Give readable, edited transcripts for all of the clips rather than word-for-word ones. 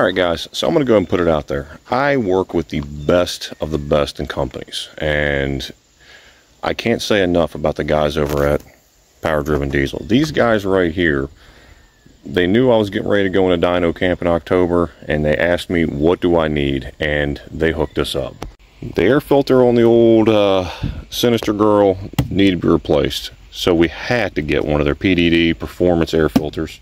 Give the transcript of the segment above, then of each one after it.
Alright guys, so I'm going to go ahead and put it out there. I work with the best of the best in companies, and I can't say enough about the guys over at Power Driven Diesel. These guys right here, they knew I was getting ready to go into dyno camp in October, and they asked me what do I need, and they hooked us up. The air filter on the old Sinister Girl needed to be replaced, so we had to get one of their PDD performance air filters.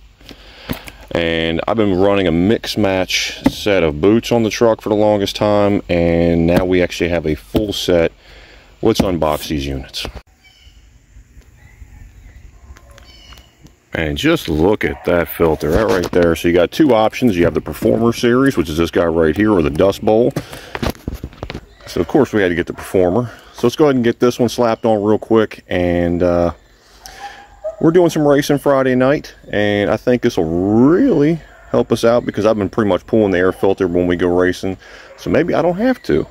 And I've been running a mix match set of boots on the truck for the longest time, and now we actually have a full set. Let's unbox these units. And just look at that filter, that right there. So you got two options. You have the Performer series, which is this guy right here, or the Dust Bowl. So of course we had to get the Performer. So let's go ahead and get this one slapped on real quick, and we're doing some racing Friday night, and I think this will really help us out because I've been pretty much pulling the air filter when we go racing, so maybe I don't have to.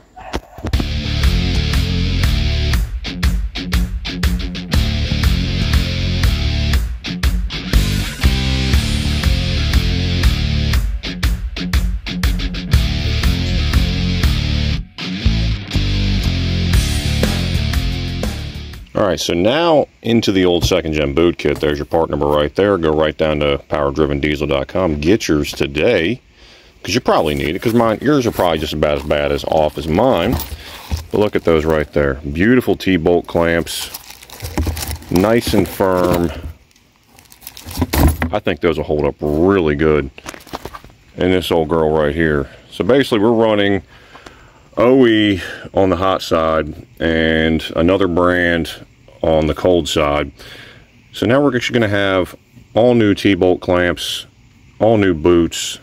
Alright, so now into the old second gen boot kit. There's your part number right there. Go right down to powerdrivendiesel.com. Get yours today, because you probably need it, because yours are probably just about as bad as off as mine. But look at those right there. Beautiful T-bolt clamps. Nice and firm. I think those will hold up really good in this old girl right here. So basically we're running OE on the hot side and another brand on the cold side. So now we're actually going to have all new T-bolt clamps, all new boots.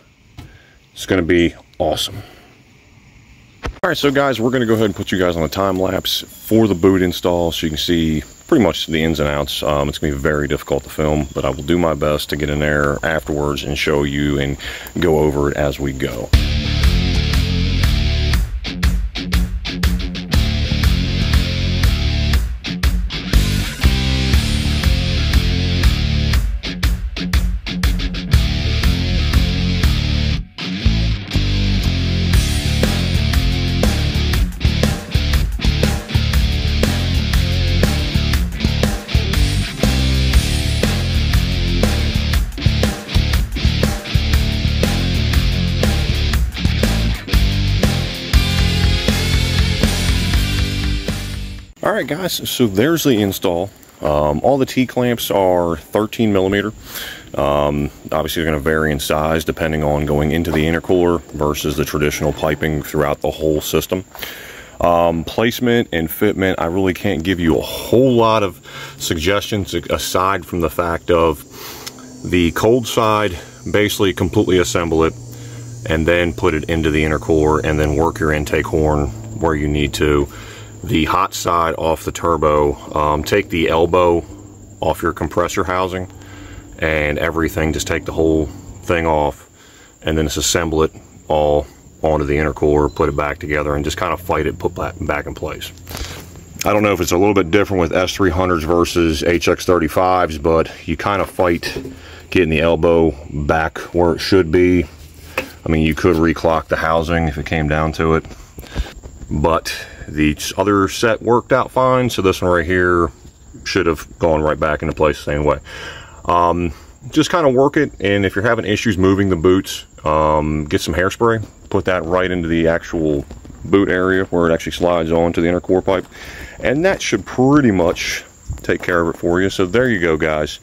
It's going to be awesome. Alright, so guys, we're going to go ahead and put you guys on a time lapse for the boot install so you can see pretty much the ins and outs. It's going to be very difficult to film, but I will do my best to get in there afterwards and show you and go over it as we go. Alright guys, so there's the install. All the T-clamps are 13 millimeter. Obviously they're going to vary in size depending on going into the intercooler versus the traditional piping throughout the whole system. Placement and fitment, I really can't give you a whole lot of suggestions aside from the fact of the cold side, basically completely assemble it and then put it into the intercooler and then work your intake horn where you need to. The hot side off the turbo, take the elbow off your compressor housing and everything, just take the whole thing off and then just assemble it all onto the intercooler, put it back together and just kind of fight it, put back in place. I don't know if it's a little bit different with S300s versus HX35s, but you kind of fight getting the elbow back where it should be. I mean, you could reclock the housing if it came down to it, but the other set worked out fine, so this one right here should have gone right back into place the same way. Just kind of work it, and if you're having issues moving the boots, get some hairspray, put that right into the actual boot area where it actually slides onto the intercooler pipe, and that should pretty much take care of it for you. So there you go guys.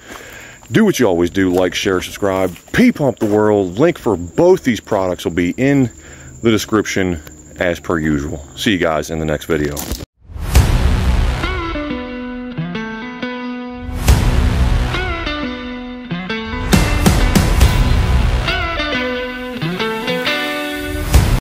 Do what you always do, like, share, subscribe, P-Pump the World. Link for both these products will be in the description as per usual. See you guys in the next video.